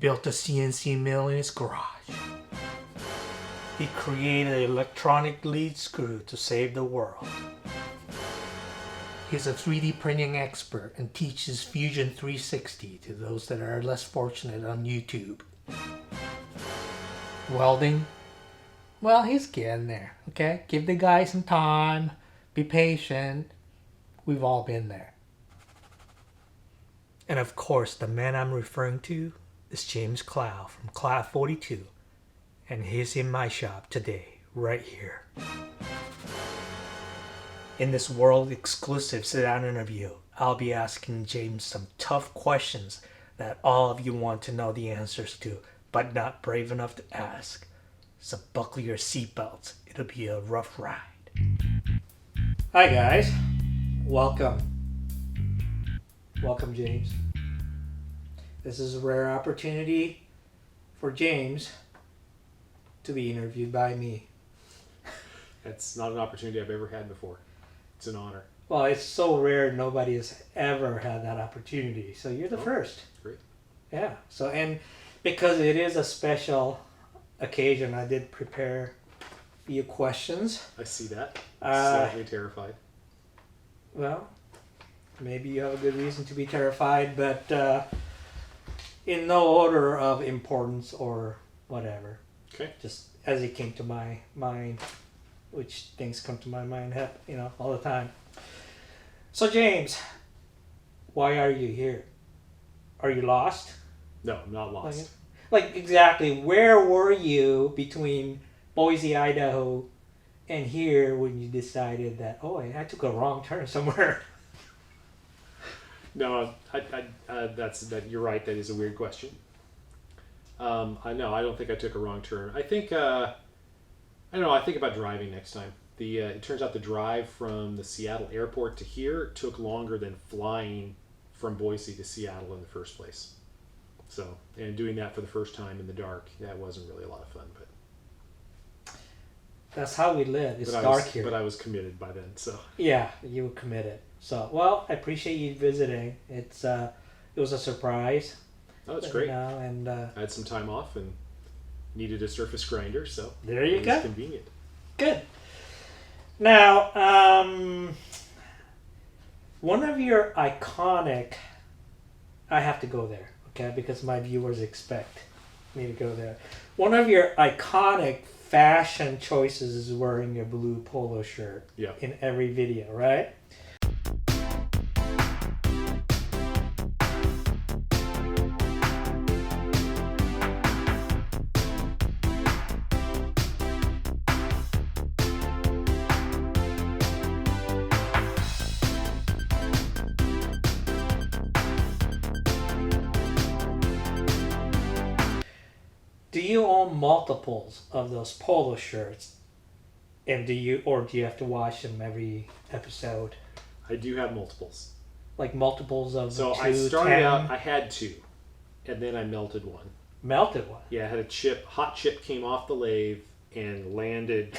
built a CNC mill in his garage. He created an electronic lead screw to save the world. He's a 3D printing expert and teaches Fusion 360 to those that are less fortunate on YouTube. Welding? Well, he's getting there, okay? Give the guy some time. Be patient. We've all been there. And of course, the man I'm referring to is James Clough from CLOUGH42. And he's in my shop today, right here. In this world-exclusive sit-down interview, I'll be asking James some tough questions that all of you want to know the answers to, but not brave enough to ask. So buckle your seatbelts. It'll be a rough ride. Hi guys. Welcome. Welcome, James. This is a rare opportunity for James to be interviewed by me. That's not an opportunity I've ever had before. It's an honor. Well, it's so rare nobody has ever had that opportunity. So you're the first. Great. Yeah. So, and because it is a special occasion, I did prepare a few questions. I see that. Slightly terrified. Well, maybe you have a good reason to be terrified, but in no order of importance or whatever. Okay. Just as it came to my mind, which things come to my mind, all the time. So James, why are you here? Are you lost? No, I'm not lost. Like exactly, where were you between Boise, Idaho, and here when you decided that, I took a wrong turn somewhere? No, you're right. That is a weird question. I don't think I took a wrong turn. I think I think about driving next time. It turns out the drive from the Seattle airport to here took longer than flying from Boise to Seattle in the first place. So, and doing that for the first time in the dark, that wasn't really a lot of fun. But that's how we live. It's dark here. But I was committed by then, so. Yeah, you were committed. So, well, I appreciate you visiting. It was a surprise. Oh, it's great. And I had some time off and needed a surface grinder, so there you go. It was convenient. Good. Now, one of your iconic, I have to go there, okay, because my viewers expect me to go there. One of your iconic fashion choices is wearing a blue polo shirt in every video, right? Do you own multiples of those polo shirts? And do you have to wash them every episode? I do have multiples. Like multiples of So 2, I started 10? out, I had 2, and then I melted one. Melted one? Yeah, I had hot chip came off the lathe and landed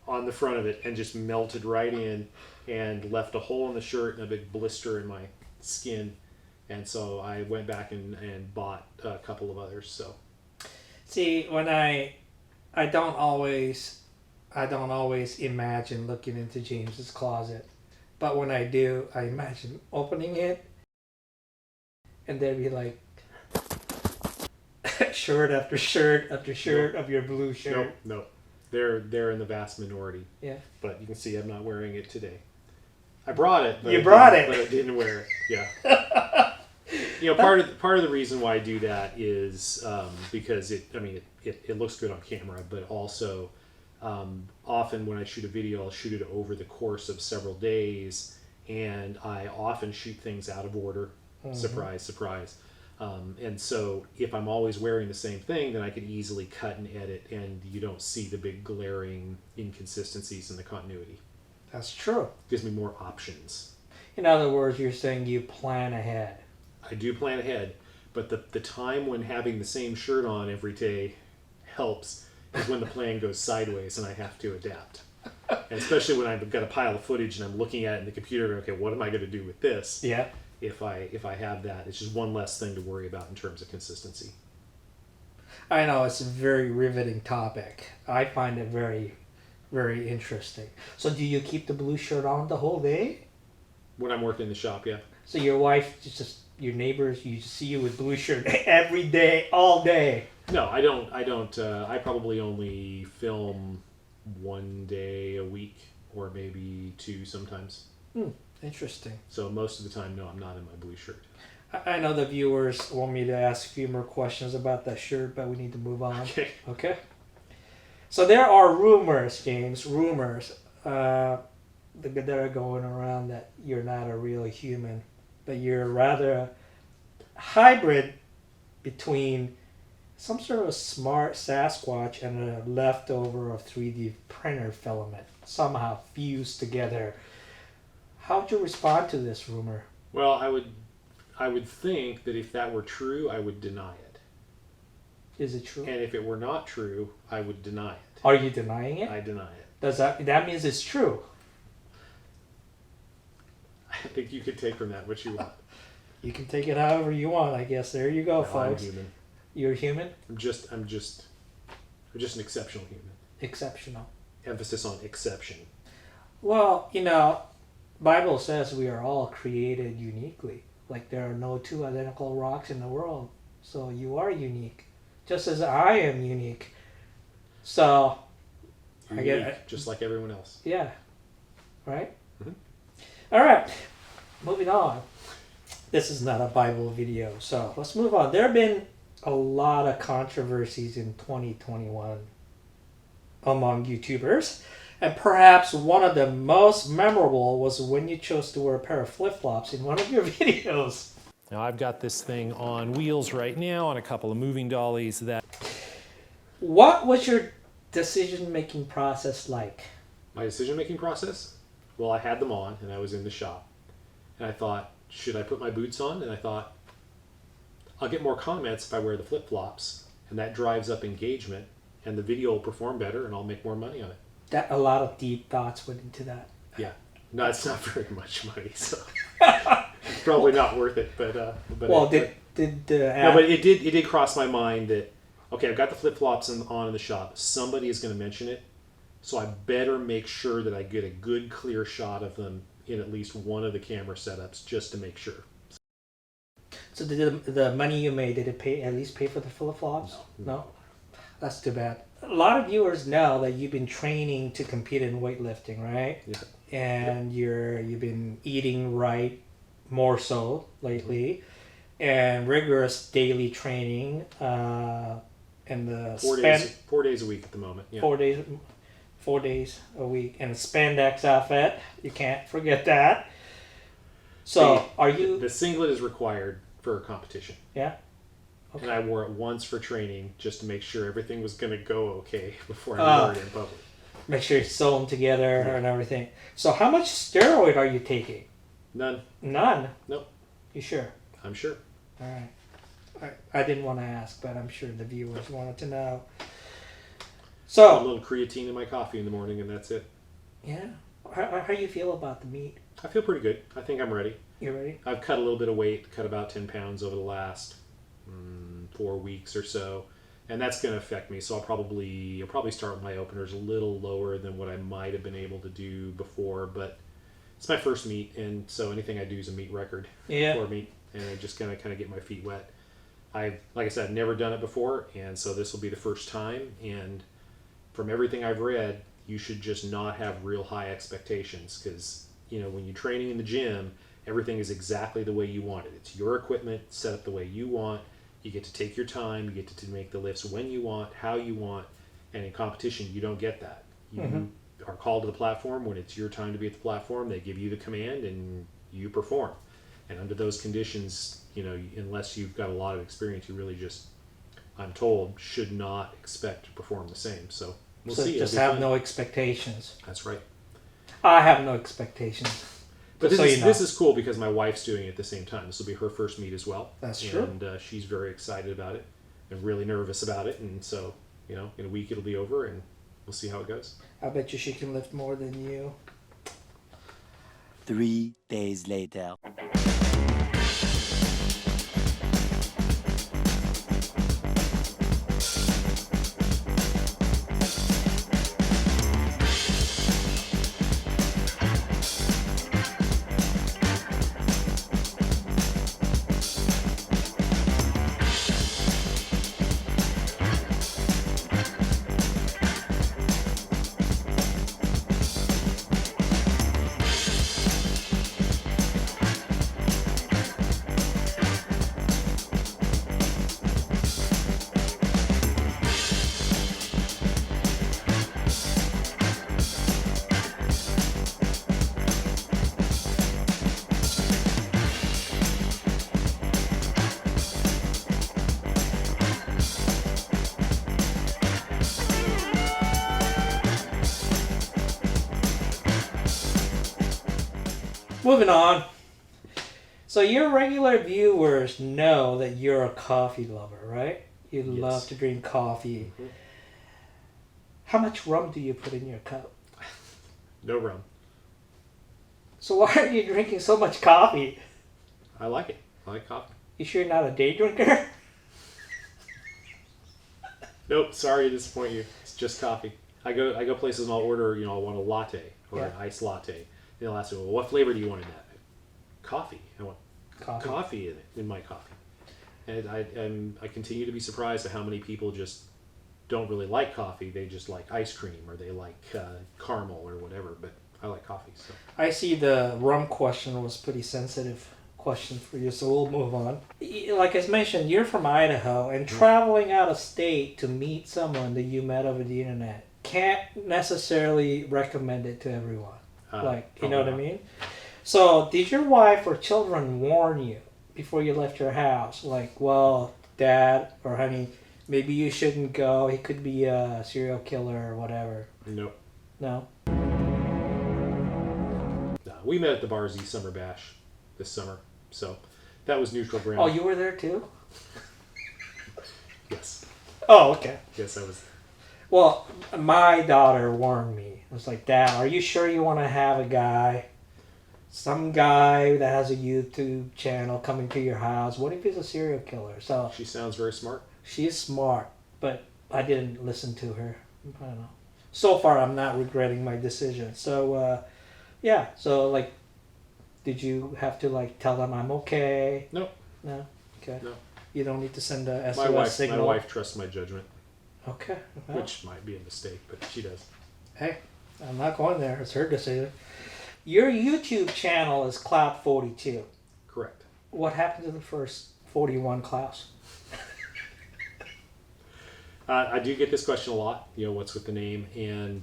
on the front of it and just melted right in and left a hole in the shirt and a big blister in my skin. And so I went back and bought a couple of others, so. See, when I don't always imagine looking into James's closet, but when I do, I imagine opening it, and there'd be like shirt after shirt after shirt of your blue shirt. Nope. They're in the vast minority. Yeah. But you can see I'm not wearing it today. I brought it. But but I didn't wear it. Yeah. Part of the reason why I do that is because it looks good on camera, but also often when I shoot a video, I'll shoot it over the course of several days, and I often shoot things out of order. Mm-hmm. Surprise, surprise. And so if I'm always wearing the same thing, then I can easily cut and edit, and you don't see the big glaring inconsistencies in the continuity. That's true. Gives me more options. In other words, you're saying you plan ahead. I do plan ahead, but the time when having the same shirt on every day helps is when the plan goes sideways and I have to adapt. And especially when I've got a pile of footage and I'm looking at it in the computer, okay, what am I going to do with this? Yeah. If I have that, it's just one less thing to worry about in terms of consistency. I know it's a very riveting topic. I find it very, very interesting. So do you keep the blue shirt on the whole day? When I'm working in the shop, yeah. So your wife, just your neighbors, you see you with blue shirt every day, all day. No, I don't. I probably only film one day a week, or maybe two sometimes. Interesting. So most of the time, no, I'm not in my blue shirt. I know the viewers want me to ask a few more questions about that shirt, but we need to move on. Okay. So there are rumors, James, that are going around that you're not a real human, but you're rather a hybrid between some sort of smart Sasquatch and a leftover of 3D printer filament, somehow fused together. How would you respond to this rumor? Well, I would think that if that were true, I would deny it. Is it true? And if it were not true, I would deny it. Are you denying it? I deny it. Does that means it's true? I think you could take from that what you want. You can take it however you want, I guess. There you go, No, folks. I'm human. You're human? I'm just an exceptional human. Exceptional. Emphasis on exception. Well, Bible says we are all created uniquely. Like there are no two identical rocks in the world. So you are unique. Just as I am unique. So You're I get unique, it. just like everyone else. Yeah. Right? Mhm. All right. Moving on. This is not a Bible video, so let's move on. There have been a lot of controversies in 2021 among YouTubers, and perhaps one of the most memorable was when you chose to wear a pair of flip-flops in one of your videos. Now I've got this thing on wheels right now on a couple of moving dollies that... What was your decision-making process like? My decision-making process? Well, I had them on, and I was in the shop. And I thought, should I put my boots on? And I thought, I'll get more comments if I wear the flip-flops, and that drives up engagement, and the video will perform better, and I'll make more money on it. That a lot of deep thoughts went into that. Yeah. No, it's not very much money, so it's probably not worth it. But Well, but it did cross my mind that, okay, I've got the flip-flops on in the shop. Somebody is going to mention it, so I better make sure that I get a good, clear shot of them in at least one of the camera setups, just to make sure. So did the money you made, did it at least pay for the flip-flops? No? That's too bad. A lot of viewers know that you've been training to compete in weightlifting, right? Yeah. And you've been eating right more so lately, and rigorous daily training, and the 4 days a week at the moment. Yeah. 4 days a week, and a spandex outfit. You can't forget that. So are you? The singlet is required for a competition. Yeah. Okay. And I wore it once for training just to make sure everything was going to go okay before I wore it in public. Make sure you sew them together and everything. So how much steroid are you taking? None. None? Nope. You sure? I'm sure. All right. I didn't want to ask, but I'm sure the viewers wanted to know. A So, little creatine in my coffee in the morning, and that's it. yeah. How you feel about the meat? I feel pretty good. I think I'm ready. You ready? I've cut a little bit of weight, cut about 10 pounds over the last 4 weeks or so, and that's going to affect me. So I'll probably start with my openers a little lower than what I might have been able to do before, but it's my first meet, and so anything I do is a meet record for me, and I'm just going to kind of get my feet wet. Like I said, I've never done it before, and so this will be the first time, and from everything I've read, you should just not have real high expectations, because when you're training in the gym, everything is exactly the way you want it. It's your equipment set up the way you want. You get to take your time. You get to make the lifts when you want, how you want. And in competition, you don't get that. You are called to the platform when it's your time to be at the platform. They give you the command and you perform. And under those conditions, unless you've got a lot of experience, you really just, I'm told, should not expect to perform the same. So we'll see. Just have no expectations. That's right. I have no expectations. But this is cool because my wife's doing it at the same time. This will be her first meet as well. That's true. And she's very excited about it and really nervous about it. And so, in a week it'll be over and we'll see how it goes. I bet you she can lift more than you. 3 days later. Moving on. So your regular viewers know that you're a coffee lover, right? You love to drink coffee. Mm-hmm. How much rum do you put in your cup? No rum. So why are you drinking so much coffee? I like it. I like coffee. You sure you're not a day drinker? Nope, sorry to disappoint you. It's just coffee. I go places and I'll order, I want a latte or an iced latte. And they'll ask me, well, what flavor do you want in that? Coffee. I want coffee in my coffee. And I continue to be surprised at how many people just don't really like coffee. They just like ice cream or they like caramel or whatever. But I like coffee. So I see the rum question was pretty sensitive question for you, so we'll move on. Like I mentioned, you're from Idaho, and traveling out of state to meet someone that you met over the internet can't necessarily recommend it to everyone. You know what I mean? So, did your wife or children warn you before you left your house? Like, well, Dad or honey, maybe you shouldn't go. He could be a serial killer or whatever. nope. No? No, we met at the Bar Z Summer Bash this summer. So that was neutral ground. Oh, you were there too? Yes. Oh, okay. Yes, I was. Well, my daughter warned me. It was like, Dad, are you sure you want to have a guy, some guy that has a YouTube channel coming to your house? What if he's a serial killer? So She sounds very smart. she's smart, but I didn't listen to her. I don't know. So far, I'm not regretting my decision. So, yeah. So, like, did you have to, like, tell them I'm okay? Nope. No? Okay. No. You don't need to send a SOS My signal? wife trusts my judgment, Okay. Well, which might be a mistake, but she does. hey, I'm not going there. It's her decision. Your YouTube channel is Clough42. Correct. What happened to the first 41 Cloughs? I do get this question a lot. What's with the name? And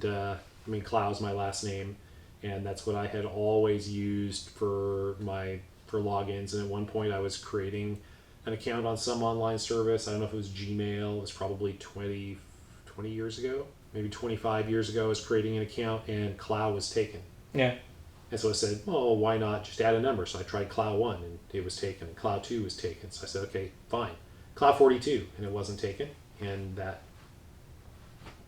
Clough's my last name, and that's what I had always used for logins. And at one point, I was creating an account on some online service. I don't know if it was Gmail. It was probably 20 years ago, maybe 25 years ago. I was creating an account, and Clough was taken. Yeah. And so I said, well, why not just add a number? So I tried Clough1, and it was taken. And Clough2 was taken. So I said, okay, fine. Clough42, and it wasn't taken. And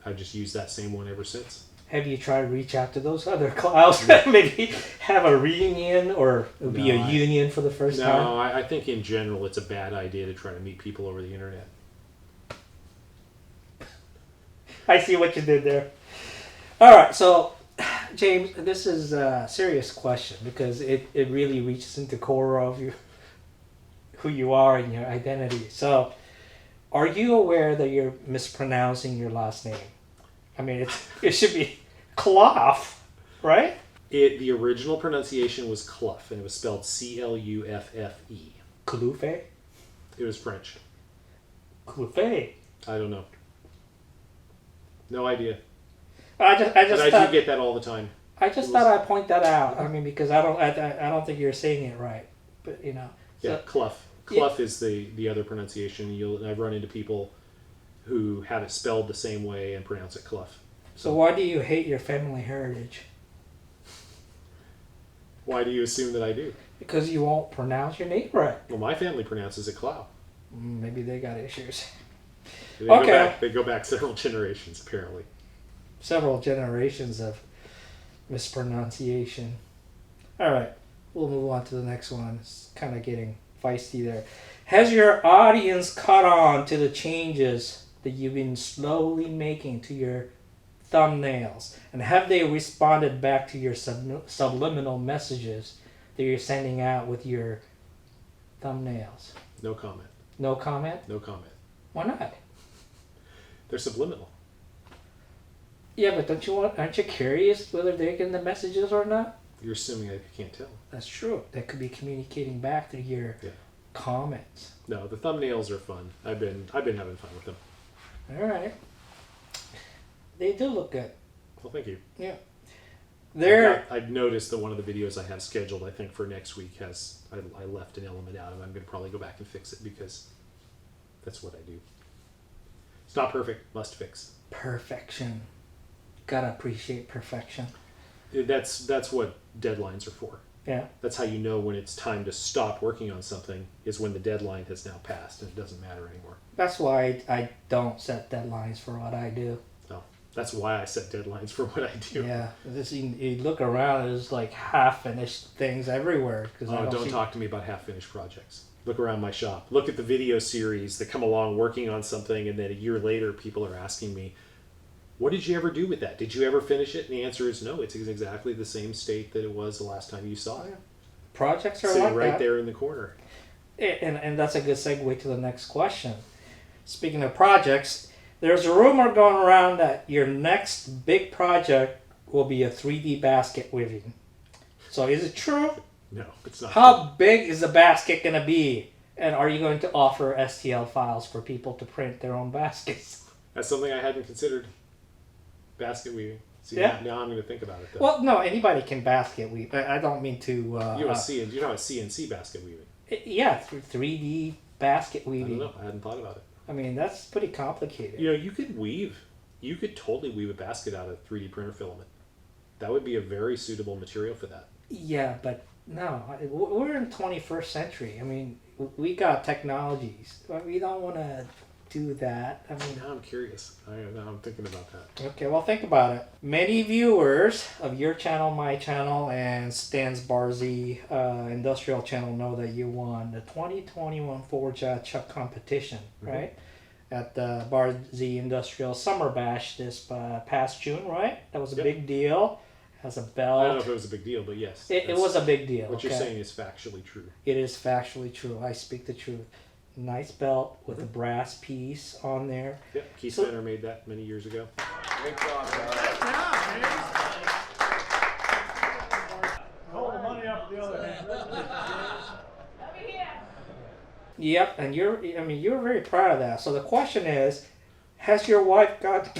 I've just used that same one ever since. Have you tried to reach out to those other Cloughs? Maybe have a reunion or be a union for the first time? No, I think in general it's a bad idea to try to meet people over the internet. I see what you did there. All right, so James, this is a serious question because it really reaches into core of who you are and your identity. So, are you aware that you're mispronouncing your last name? I mean, it should be Clough, right? The original pronunciation was Clough, and it was spelled Cluffe. Clough? It was French. Clough. I don't know. No idea. I just But I thought, do get that all the time. I just thought I'd point that out. I mean, because I don't think you're saying it right, but you know. Yeah, So, Clough. Clough is the other pronunciation. I've run into people who have it spelled the same way and pronounce it Clough. so why do you hate your family heritage? Why do you assume that I do? Because you won't pronounce your name right. Well, my family pronounces it Clough. Maybe they got issues. They go back several generations, apparently. Several generations of mispronunciation. All right, we'll move on to the next one. It's kind of getting feisty there. Has your audience caught on to the changes that you've been slowly making to your thumbnails? And have they responded back to your subliminal messages that you're sending out with your thumbnails? No comment. No comment? No comment. Why not? They're subliminal. Yeah, but aren't you curious whether they're getting the messages or not? You're assuming I can't tell. That's true. That could be communicating back through your comments. No, the thumbnails are fun. I've been having fun with them. All right. They do look good. Well, thank you. Yeah. I've noticed that one of the videos I have scheduled, I think for next week, I left an element out, and I'm going to probably go back and fix it because that's what I do. It's not perfect. Must fix. Perfection. Gotta appreciate perfection. That's what deadlines are for. Yeah. That's how you know when it's time to stop working on something, is when the deadline has now passed and it doesn't matter anymore. That's why I don't set deadlines for what I do. Oh, that's why I set deadlines for what I do. Yeah, you look around, there's like half-finished things everywhere. Cause Oh, don't talk to me about half-finished projects. Look around my shop. Look at the video series that come along working on something, and then a year later people are asking me, what did you ever do with that? Did you ever finish it? And the answer is no. It's exactly the same state that it was the last time you saw it. Projects are sitting like right that. there in the corner. And that's a good segue to the next question. Speaking of projects, there's a rumor going around that your next big project will be a 3D basket weaving. So is it true? No, it's not. How big is the basket going to be? And are you going to offer STL files for people to print their own baskets? That's something I hadn't considered. Basket weaving. See, Yeah. now I'm going to think about it, though. Well, no, anybody can basket weave. I don't mean to... you know CNC basket weaving. yeah, 3D basket I weaving. don't know. I hadn't thought about it. I mean, that's pretty complicated. You know, you could totally weave a basket out of 3D printer filament. That would be a very suitable material for that. Yeah, but no, we're in 21st century. I mean, we got technologies. We don't want to do that. I mean, Now I'm curious. Now I'm thinking about that. okay, well, think about it. Many viewers of your channel, my channel, and Stan's Barzy Industrial channel know that you won the 2021 Forge Chuck competition, right? At the Barzy Industrial Summer Bash this past June, right? That was a big deal. Has a belt. I don't know if it was a big deal, but yes. It was a big deal. What you're saying is factually true. It is factually true. I speak the truth. Nice belt with a brass piece on there. Yep, Keith Spencer made that many years ago. Great job, guys. Hold the money up with the other hand. Yep, and you're very proud of that. So the question is, has your wife got...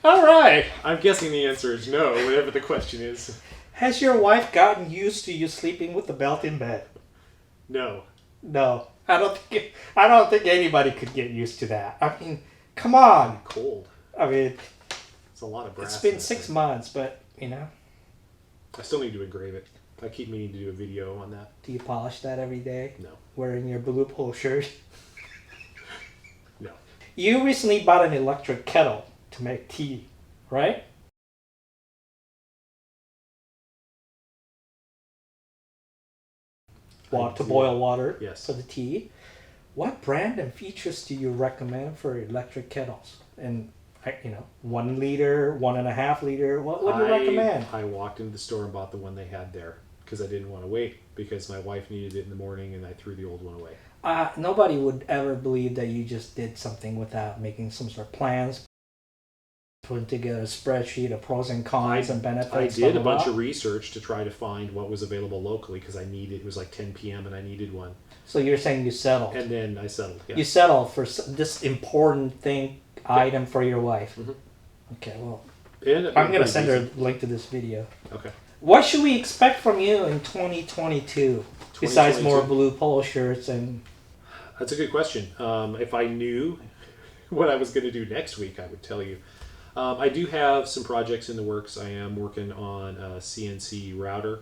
All right. I'm guessing the answer is no, whatever the question is. Has your wife gotten used to you sleeping with the belt in bed? No. No. I don't think anybody could get used to that. I mean, come on. Cold. I mean, It's a lot of brass. it's been in 6 thing. months, but, you know. I still need to engrave it. I keep meaning to do a video on that. Do you polish that every day? No. Wearing your blue polo shirt? No. You recently bought an electric kettle to make tea, right? To boil water Yes. for the tea. What brand and features do you recommend for electric kettles? And 1 liter, 1.5 liter. What do you recommend? I walked into the store and bought the one they had there because I didn't want to wait because my wife needed it in the morning and I threw the old one away. Nobody would ever believe that you just did something without making some sort of plans, putting together a spreadsheet of pros and cons and benefits. I did a blah, blah, bunch blah. of research to try to find what was available locally because it was like 10 p.m. and I needed one. So you're saying you settled? And then I settled. Yeah. You settled for this important item for your wife. Mhm. Okay, well, And I'm going to send her a link to this video. Okay. What should we expect from you in 2022? Besides more 2022? blue polo shirts and... That's a good question. If I knew what I was going to do next week, I would tell you. I do have some projects in the works. I am working on a CNC router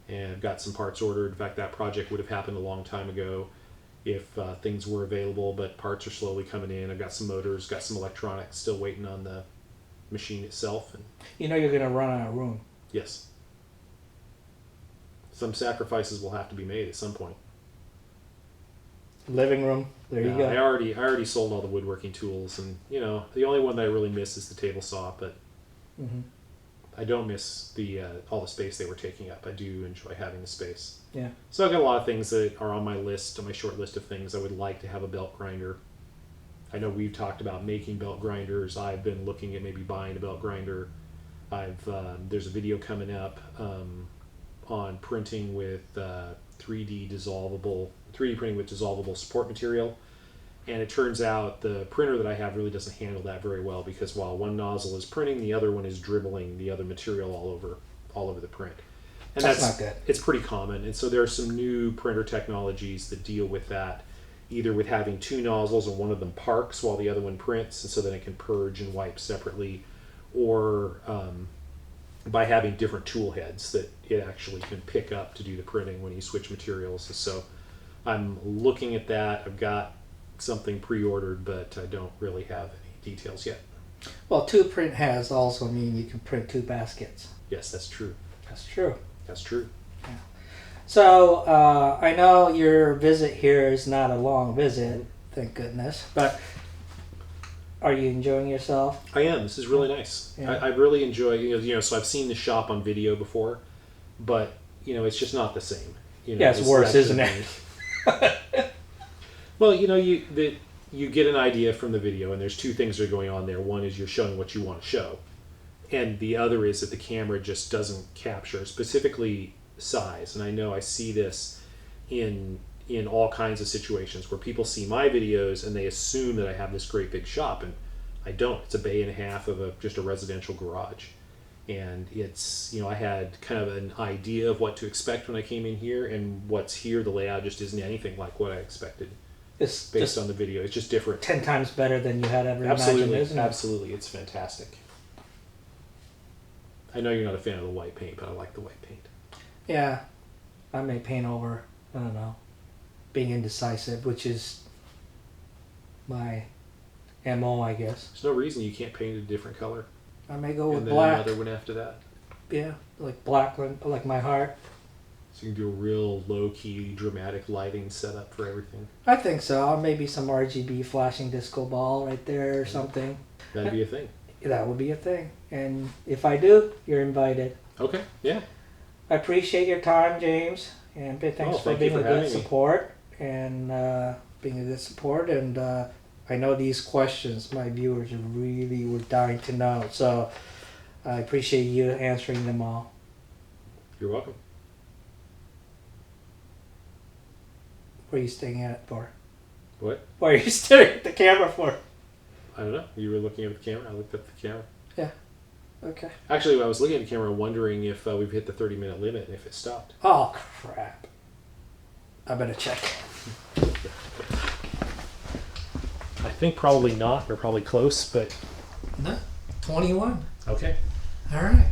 and I've got some parts ordered. In fact, that project would have happened a long time ago if things were available, but parts are slowly coming in. I've got some motors, got some electronics, still waiting on the machine itself. And you're going to run out of room. yes, some sacrifices will have to be made at some point. Living room, there you go. I already sold all the woodworking tools, and the only one that I really miss is the table saw, but I don't miss all the space they were taking up. I do enjoy having the space. Yeah. So I've got a lot of things that are on my short list of things I would like to have a belt grinder. I know we've talked about making belt grinders. I've been looking at maybe buying a belt grinder. There's a video coming up on printing with 3D printing with dissolvable support material, and it turns out the printer that I have really doesn't handle that very well because while one nozzle is printing, the other one is dribbling the other material all over the print. And that's not good. It's pretty common, and so there are some new printer technologies that deal with that, either with having 2 nozzles and one of them parks while the other one prints, and so then it can purge and wipe separately, or by having different tool heads that it actually can pick up to do the printing when you switch materials. So I'm looking at that. I've got something pre-ordered, but I don't really have any details yet. Well, two print has also mean you can print two baskets. Yes, that's true. That's true. That's true. So I know your visit here is not a long visit, thank goodness. But are you enjoying yourself? I am. This is really nice. Yeah. I really enjoy. So I've seen the shop on video before, but it's just not the same. Yeah, it's worse, that's isn't the it? thing. Well, you get an idea from the video, and there's two things that are going on there. One is you're showing what you want to show, and the other is that the camera just doesn't capture specifically size. And I know I see this in all kinds of situations where people see my videos and they assume that I have this great big shop, and I don't. It's a bay and a half of just a residential garage, and it's I had kind of an idea of what to expect when I came in here, and what's here, the layout just isn't anything like what I expected. It's Based just on the video, it's just different. 10 times better than you had ever Absolutely, imagined, isn't it? absolutely, it's fantastic. I know you're not a fan of the white paint, but I like the white paint. Yeah, I may paint over, I don't know, being indecisive, which is my MO, I guess. There's no reason you can't paint a different color. I may go with And then black. another one after that. Yeah, like black, like my heart. So you can do a real low-key, dramatic lighting setup for everything. I think so. Maybe some RGB flashing disco ball right there or something. That'd be a thing. That would be a thing. And if I do, you're invited. Okay, yeah. I appreciate your time, James. And thanks for thank you being for a good having me. support. And being a good support. And I know these questions my viewers really were dying to know. So I appreciate you answering them all. You're welcome. What are you staring at it for? What? What are you staring at the camera for? I don't know. You were looking at the camera. I looked at the camera. Yeah. Okay. Actually, I was looking at the camera wondering if we've hit the 30-minute limit and if it stopped. Oh, crap. I better check. I think probably not. We're probably close, but No, 21. okay. All right.